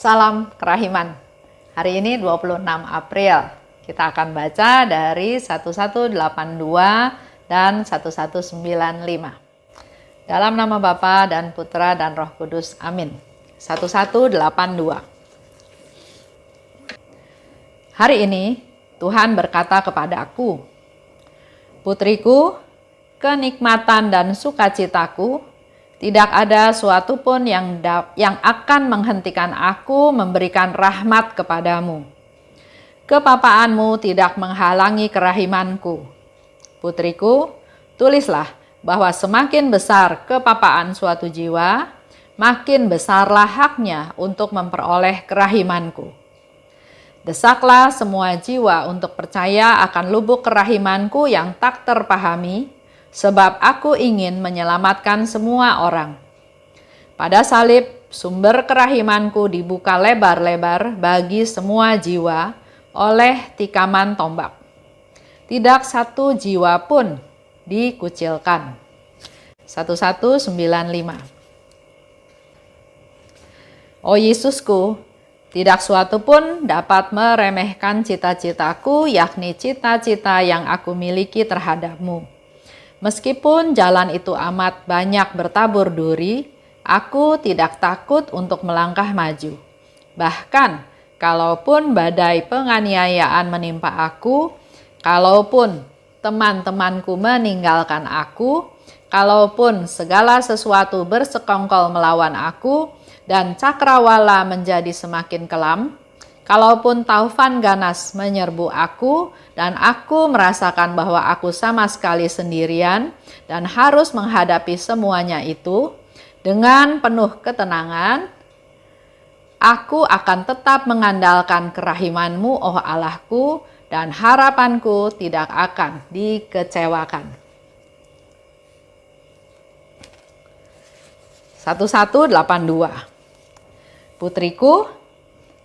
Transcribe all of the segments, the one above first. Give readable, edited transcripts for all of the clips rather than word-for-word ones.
Salam kerahiman. Hari ini 26 April. Kita akan baca dari 1182 dan 1195. Dalam nama Bapa dan Putra dan Roh Kudus. Amin. 1182. Hari ini Tuhan berkata kepada aku, "Putriku, kenikmatan dan sukacitaku, tidak ada suatu pun yang akan menghentikan aku memberikan rahmat kepadamu. Kepapaanmu tidak menghalangi kerahimanku. Putriku, tulislah bahwa semakin besar kepapaan suatu jiwa, makin besarlah haknya untuk memperoleh kerahimanku. Desaklah semua jiwa untuk percaya akan lubuk kerahimanku yang tak terpahami, sebab aku ingin menyelamatkan semua orang. Pada salib, sumber kerahimanku dibuka lebar-lebar bagi semua jiwa oleh tikaman tombak. Tidak satu jiwa pun dikucilkan." 1195. O Yesusku, tidak suatu pun dapat meremehkan cita-citaku, yakni cita-cita yang aku miliki terhadapmu. Meskipun jalan itu amat banyak bertabur duri, aku tidak takut untuk melangkah maju. Bahkan, kalaupun badai penganiayaan menimpa aku, kalaupun teman-temanku meninggalkan aku, kalaupun segala sesuatu bersekongkol melawan aku, dan cakrawala menjadi semakin kelam, kalaupun taufan ganas menyerbu aku, dan aku merasakan bahwa aku sama sekali sendirian dan harus menghadapi semuanya itu, dengan penuh ketenangan, aku akan tetap mengandalkan kerahimanmu, oh Allahku, dan harapanku tidak akan dikecewakan. 1182. Putriku,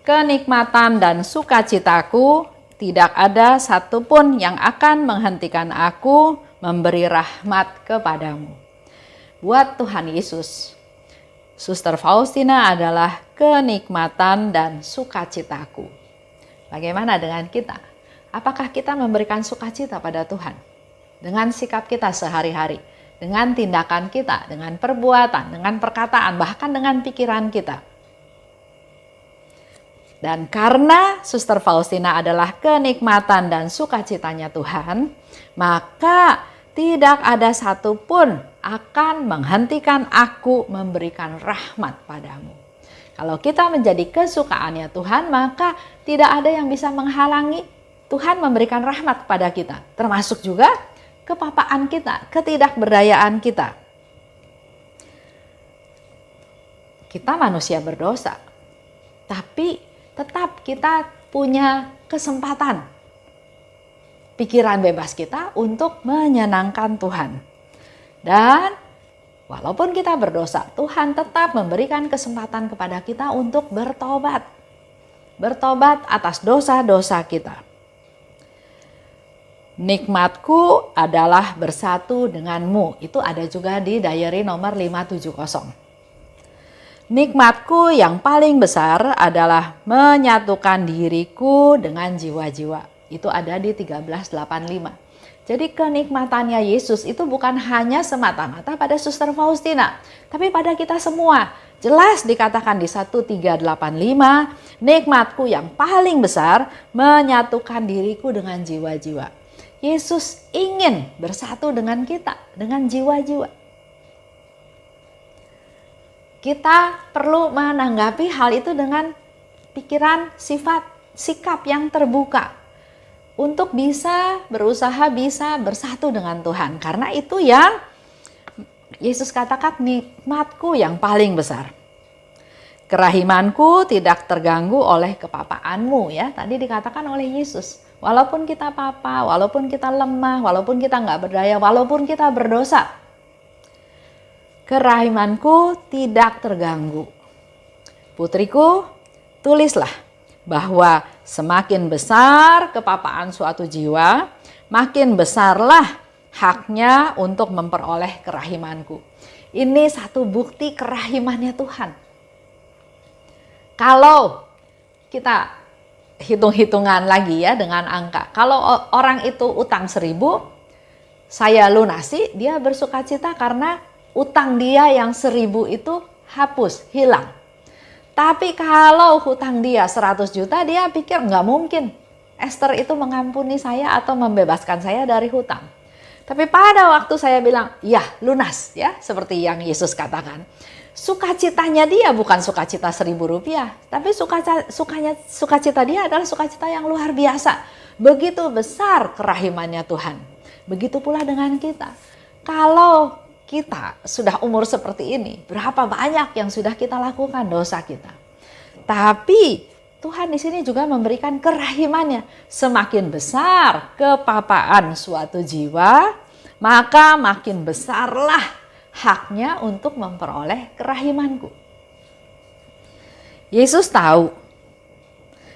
kenikmatan dan sukacitaku, tidak ada satupun yang akan menghentikan aku memberi rahmat kepadamu. Buat Tuhan Yesus, Suster Faustina adalah kenikmatan dan sukacitaku. Bagaimana dengan kita? Apakah kita memberikan sukacita pada Tuhan? Dengan sikap kita sehari-hari, dengan tindakan kita, dengan perbuatan, dengan perkataan, bahkan dengan pikiran kita. Dan karena Suster Faustina adalah kenikmatan dan sukacitanya Tuhan, maka tidak ada satupun akan menghentikan aku memberikan rahmat padamu. Kalau kita menjadi kesukaannya Tuhan, maka tidak ada yang bisa menghalangi Tuhan memberikan rahmat pada kita. Termasuk juga kepapaan kita, ketidakberdayaan kita. Kita manusia berdosa, tapi tetap kita punya kesempatan, pikiran bebas kita untuk menyenangkan Tuhan. Dan walaupun kita berdosa, Tuhan tetap memberikan kesempatan kepada kita untuk bertobat. Bertobat atas dosa-dosa kita. Nikmatku adalah bersatu denganmu. Itu ada juga di diary nomor 570. Nikmatku yang paling besar adalah menyatukan diriku dengan jiwa-jiwa. Itu ada di 1385. Jadi kenikmatannya Yesus itu bukan hanya semata-mata pada Suster Faustina, tapi pada kita semua. Jelas dikatakan di 1385, nikmatku yang paling besar menyatukan diriku dengan jiwa-jiwa. Yesus ingin bersatu dengan kita, dengan jiwa-jiwa. Kita perlu menanggapi hal itu dengan pikiran, sifat, sikap yang terbuka untuk bisa berusaha bisa bersatu dengan Tuhan. Karena itu yang Yesus katakan nikmatku yang paling besar. Kerahimanku tidak terganggu oleh kepapaanmu, ya. Tadi dikatakan oleh Yesus. Walaupun kita papa, walaupun kita lemah, walaupun kita nggak berdaya, walaupun kita berdosa, kerahimanku tidak terganggu. Putriku, tulislah bahwa semakin besar kepapaan suatu jiwa, makin besarlah haknya untuk memperoleh kerahimanku. Ini satu bukti kerahimannya Tuhan. Kalau kita hitung-hitungan lagi ya dengan angka, kalau orang itu utang 1.000, saya lunasi, dia bersukacita karena utang dia yang 1.000 itu hapus, hilang. Tapi kalau hutang dia 100 juta, dia pikir nggak mungkin Esther itu mengampuni saya atau membebaskan saya dari hutang. Tapi pada waktu saya bilang, ya lunas ya, seperti yang Yesus katakan. Sukacitanya dia bukan sukacita 1.000 rupiah, tapi sukacita dia adalah sukacita yang luar biasa. Begitu besar kerahimannya Tuhan. Begitu pula dengan kita. Kalau kita sudah umur seperti ini, berapa banyak yang sudah kita lakukan dosa kita. Tapi Tuhan di sini juga memberikan kerahimannya. Semakin besar kepapaan suatu jiwa, maka makin besarlah haknya untuk memperoleh kerahimanku. Yesus tahu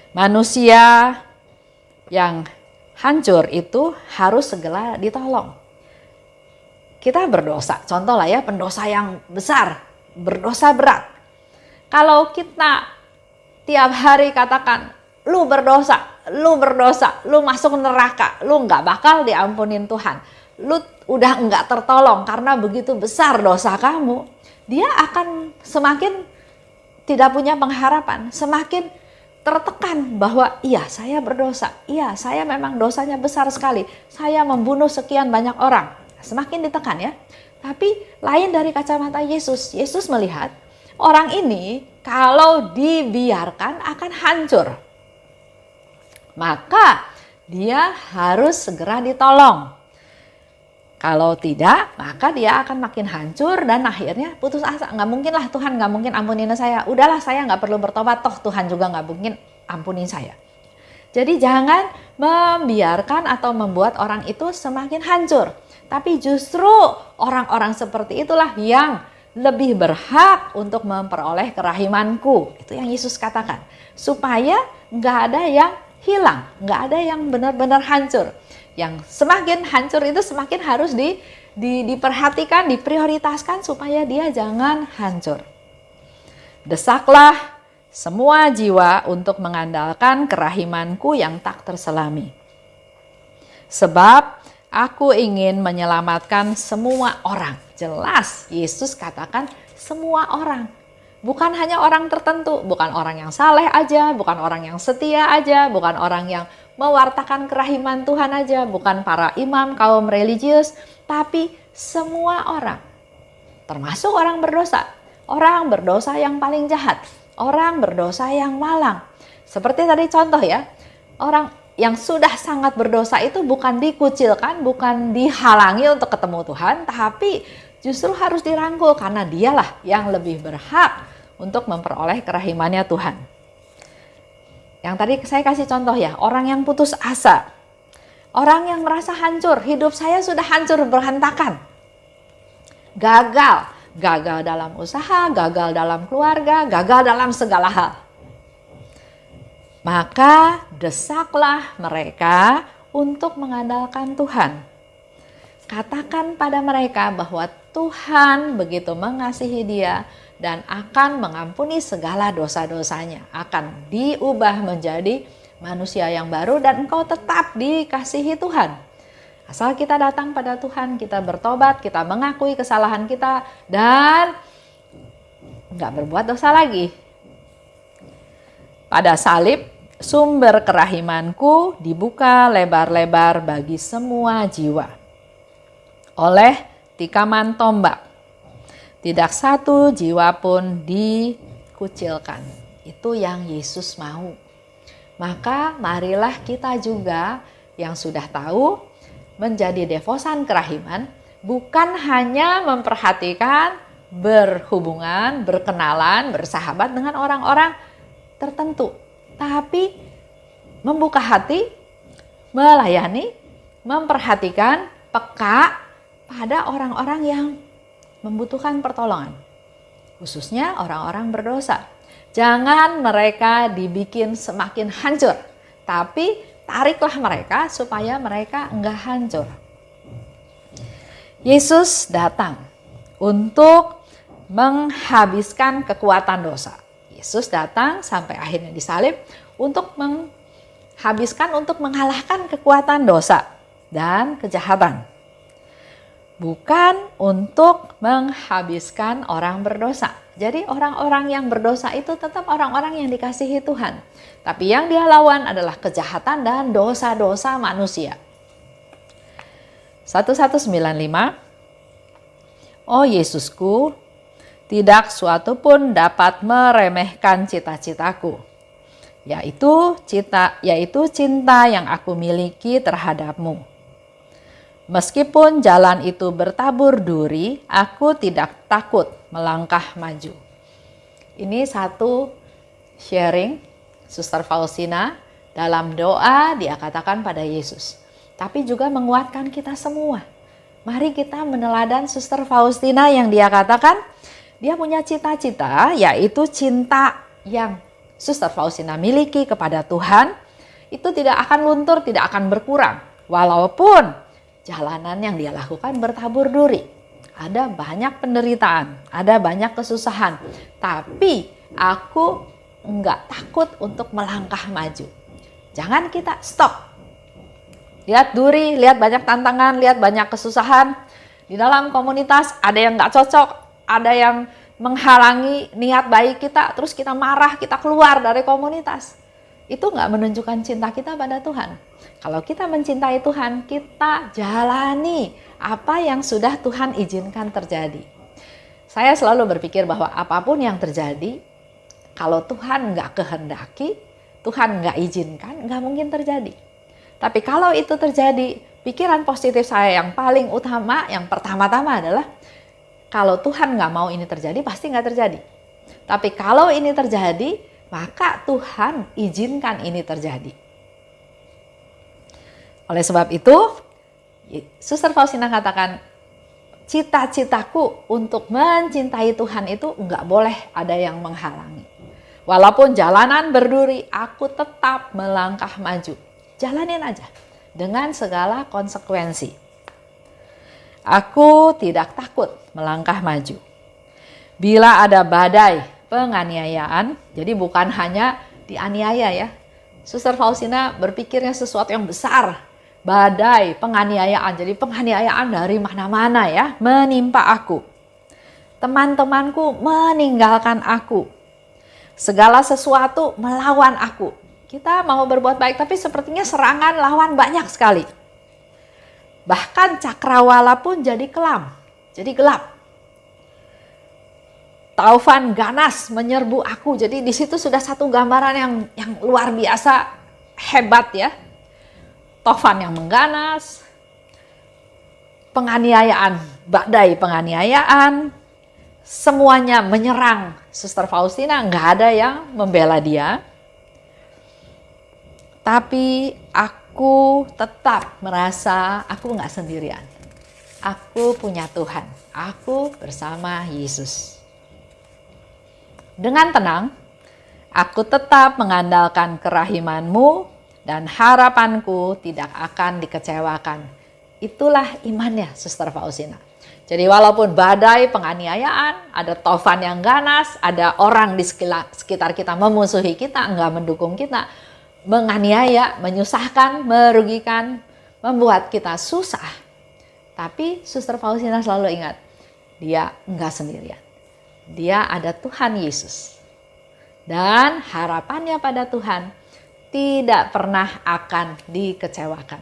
manusia yang hancur itu harus segera ditolong. Kita berdosa, contoh lah ya, pendosa yang besar, berdosa berat. Kalau kita tiap hari katakan, lu berdosa, lu masuk neraka, lu nggak bakal diampunin Tuhan. Lu udah nggak tertolong karena begitu besar dosa kamu. Dia akan semakin tidak punya pengharapan, semakin tertekan bahwa iya saya berdosa, iya saya memang dosanya besar sekali, saya membunuh sekian banyak orang. Semakin ditekan ya. Tapi lain dari kacamata Yesus. Yesus melihat orang ini kalau dibiarkan akan hancur. Maka dia harus segera ditolong. Kalau tidak, maka dia akan makin hancur dan akhirnya putus asa. Nggak mungkin lah Tuhan, nggak mungkin ampunin saya. Udahlah saya nggak perlu bertobat, toh Tuhan juga nggak mungkin ampunin saya. Jadi jangan membiarkan atau membuat orang itu semakin hancur. Tapi justru orang-orang seperti itulah yang lebih berhak untuk memperoleh kerahimanku. Itu yang Yesus katakan. Supaya nggak ada yang hilang, nggak ada yang benar-benar hancur. Yang semakin hancur itu semakin harus diperhatikan, diprioritaskan supaya dia jangan hancur. Desaklah semua jiwa untuk mengandalkan kerahimanku yang tak terselami. Sebab aku ingin menyelamatkan semua orang. Jelas Yesus katakan semua orang. Bukan hanya orang tertentu, bukan orang yang saleh aja, bukan orang yang setia aja, bukan orang yang mewartakan kerahiman Tuhan aja, bukan para imam, kaum religius, tapi semua orang. Termasuk orang berdosa yang paling jahat, orang berdosa yang malang. Seperti tadi contoh ya, orang yang sudah sangat berdosa itu bukan dikucilkan, bukan dihalangi untuk ketemu Tuhan, tapi justru harus dirangkul karena dialah yang lebih berhak untuk memperoleh kerahimannya Tuhan. Yang tadi saya kasih contoh ya, orang yang putus asa, orang yang merasa hancur, hidup saya sudah hancur berantakan, gagal dalam usaha, gagal dalam keluarga, gagal dalam segala hal. Maka desaklah mereka untuk mengandalkan Tuhan. Katakan pada mereka bahwa Tuhan begitu mengasihi dia dan akan mengampuni segala dosa-dosanya. Akan diubah menjadi manusia yang baru dan engkau tetap dikasihi Tuhan. Asal kita datang pada Tuhan, kita bertobat, kita mengakui kesalahan kita dan nggak berbuat dosa lagi. Pada salib, sumber kerahimanku dibuka lebar-lebar bagi semua jiwa. Oleh tikaman tombak, tidak satu jiwa pun dikucilkan. Itu yang Yesus mau. Maka marilah kita juga yang sudah tahu menjadi devosan kerahiman, bukan hanya memperhatikan berhubungan, berkenalan, bersahabat dengan orang-orang tertentu, tapi membuka hati, melayani, memperhatikan, peka pada orang-orang yang membutuhkan pertolongan, khususnya orang-orang berdosa. Jangan mereka dibikin semakin hancur, tapi tariklah mereka supaya mereka enggak hancur. Yesus datang untuk menghabiskan kekuatan dosa. Yesus datang sampai akhirnya disalib untuk untuk mengalahkan kekuatan dosa dan kejahatan. Bukan untuk menghabiskan orang berdosa. Jadi orang-orang yang berdosa itu tetap orang-orang yang dikasihi Tuhan. Tapi yang dia lawan adalah kejahatan dan dosa-dosa manusia. 1195. Oh Yesusku, tidak suatu pun dapat meremehkan cita-citaku, yaitu cinta yang aku miliki terhadap-Mu. Meskipun jalan itu bertabur duri, aku tidak takut melangkah maju. Ini satu sharing Suster Faustina dalam doa dia katakan pada Yesus. Tapi juga menguatkan kita semua. Mari kita meneladan Suster Faustina yang dia katakan, dia punya cita-cita yaitu cinta yang Suster Faustina miliki kepada Tuhan. Itu tidak akan luntur, tidak akan berkurang. Walaupun jalanan yang dia lakukan bertabur duri. Ada banyak penderitaan, ada banyak kesusahan. Tapi aku enggak takut untuk melangkah maju. Jangan kita stop. Lihat duri, lihat banyak tantangan, lihat banyak kesusahan. Di dalam komunitas ada yang enggak cocok, ada yang menghalangi niat baik kita, terus kita marah, kita keluar dari komunitas. Itu enggak menunjukkan cinta kita pada Tuhan. Kalau kita mencintai Tuhan, kita jalani apa yang sudah Tuhan izinkan terjadi. Saya selalu berpikir bahwa apapun yang terjadi, kalau Tuhan nggak kehendaki, Tuhan nggak izinkan, nggak mungkin terjadi. Tapi kalau itu terjadi, pikiran positif saya yang paling utama, yang pertama-tama adalah, kalau Tuhan nggak mau ini terjadi, pasti nggak terjadi. Tapi kalau ini terjadi, maka Tuhan izinkan ini terjadi. Oleh sebab itu, Suster Faustina katakan, cita-citaku untuk mencintai Tuhan itu nggak boleh ada yang menghalangi. Walaupun jalanan berduri, aku tetap melangkah maju. Jalanin aja dengan segala konsekuensi. Aku tidak takut melangkah maju. Bila ada badai penganiayaan, jadi bukan hanya dianiaya ya. Suster Faustina berpikirnya sesuatu yang besar. Badai penganiayaan, jadi penganiayaan dari mana-mana ya, menimpa aku. Teman-temanku meninggalkan aku. Segala sesuatu melawan aku. Kita mau berbuat baik, tapi sepertinya serangan lawan banyak sekali. Bahkan cakrawala pun jadi kelam, jadi gelap. Taufan ganas menyerbu aku. Jadi di situ sudah satu gambaran yang luar biasa hebat ya. Taufan yang mengganas, penganiayaan, badai penganiayaan, semuanya menyerang Suster Faustina, nggak ada yang membela dia. Tapi aku tetap merasa aku nggak sendirian. Aku punya Tuhan, aku bersama Yesus. Dengan tenang, aku tetap mengandalkan kerahiman-Mu dan harapanku tidak akan dikecewakan. Itulah imannya Suster Faustina. Jadi walaupun badai penganiayaan, ada taufan yang ganas, ada orang di sekitar kita memusuhi kita, enggak mendukung kita, menganiaya, menyusahkan, merugikan, membuat kita susah. Tapi Suster Faustina selalu ingat, dia enggak sendirian. Dia ada Tuhan Yesus. Dan harapannya pada Tuhan tidak pernah akan dikecewakan.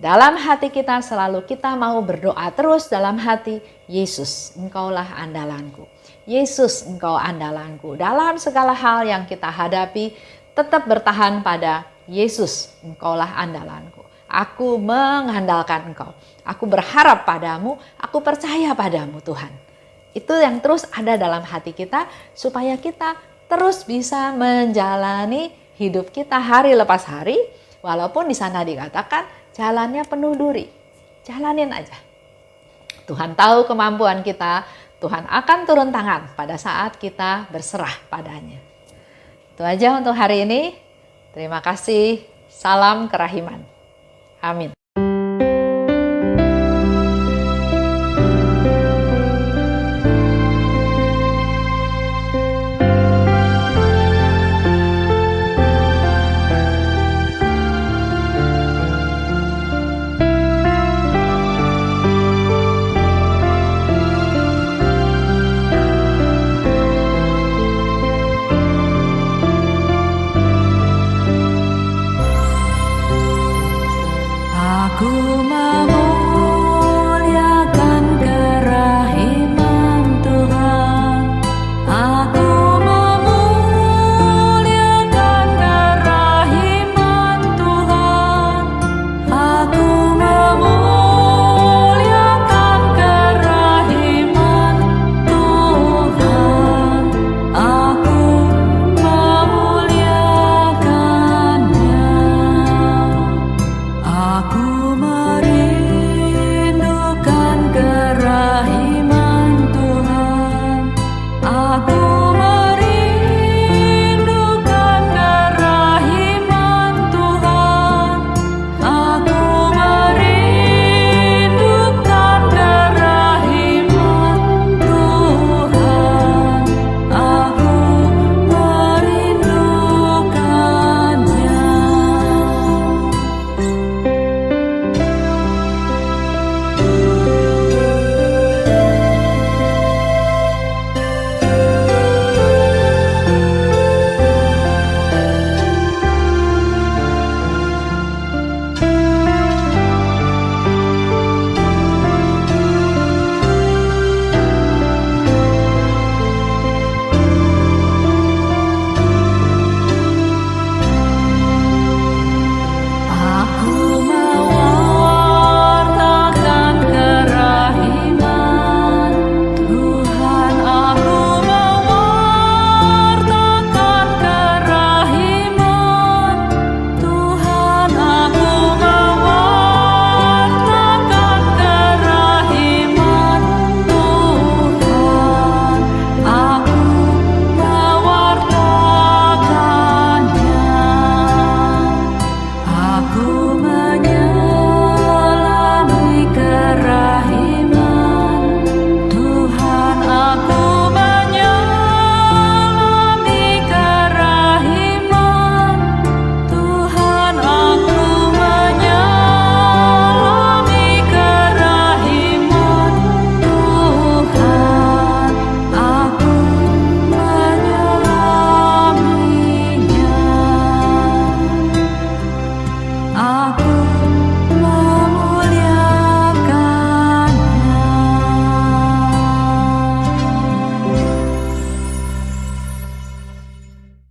Dalam hati kita selalu kita mau berdoa terus dalam hati, Yesus, Engkaulah andalanku. Yesus, Engkau andalanku. Dalam segala hal yang kita hadapi, tetap bertahan pada Yesus, Engkaulah andalanku. Aku mengandalkan Engkau. Aku berharap padamu, aku percaya padamu Tuhan. Itu yang terus ada dalam hati kita supaya kita terus bisa menjalani hidup kita hari lepas hari, walaupun di sana dikatakan jalannya penuh duri. Jalanin aja. Tuhan tahu kemampuan kita, Tuhan akan turun tangan pada saat kita berserah padanya. Itu aja untuk hari ini. Terima kasih. Salam kerahiman. Amin.